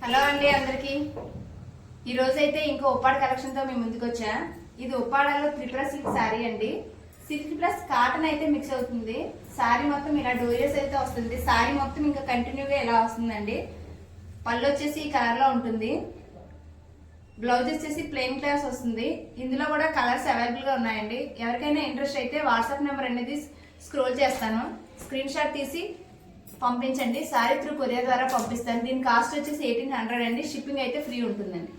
Hello అండి అందరికి ఈ రోజు అయితే ఇంకో ఉప్పాడ కలెక్షన్ తో మీ ముందుకు వచ్చా. ఇది ఉప్పాడలో త్రిపుర సిల్క్ సారీ అండి. సిల్క్ ప్లస్ కాటన్ అయితే మిక్స్ అవుతుంది. సారీ మొత్తం ఇలా డోరియస్ అయితే వస్తుంది. సారీ మొత్తం ఇంకా కంటిన్యూగా ఇలా వస్తుందండి. పళ్ళు వచ్చేసి ఈ కలర్ లో ఉంటుంది. బ్లౌజ్ వచ్చేసి ప్లెయిన్ క్లాస్ వస్తుంది. ఇందులో కూడా కలర్స్ అవైలబుల్ గా ఉన్నాయండి. ఎవరికైనా ఇంట్రెస్ట్ అయితే వాట్సాప్ నెంబర్ అనేది స్క్రోల్ చేస్తాను, స్క్రీన్ షాట్ తీసి పంపించండి. సారీ త్రూ కొరియర్ ద్వారా పంపిస్తాను. దీని కాస్ట్ వచ్చేసి 1800 అండి. షిప్పింగ్ అయితే ఫ్రీ ఉంటుందండి.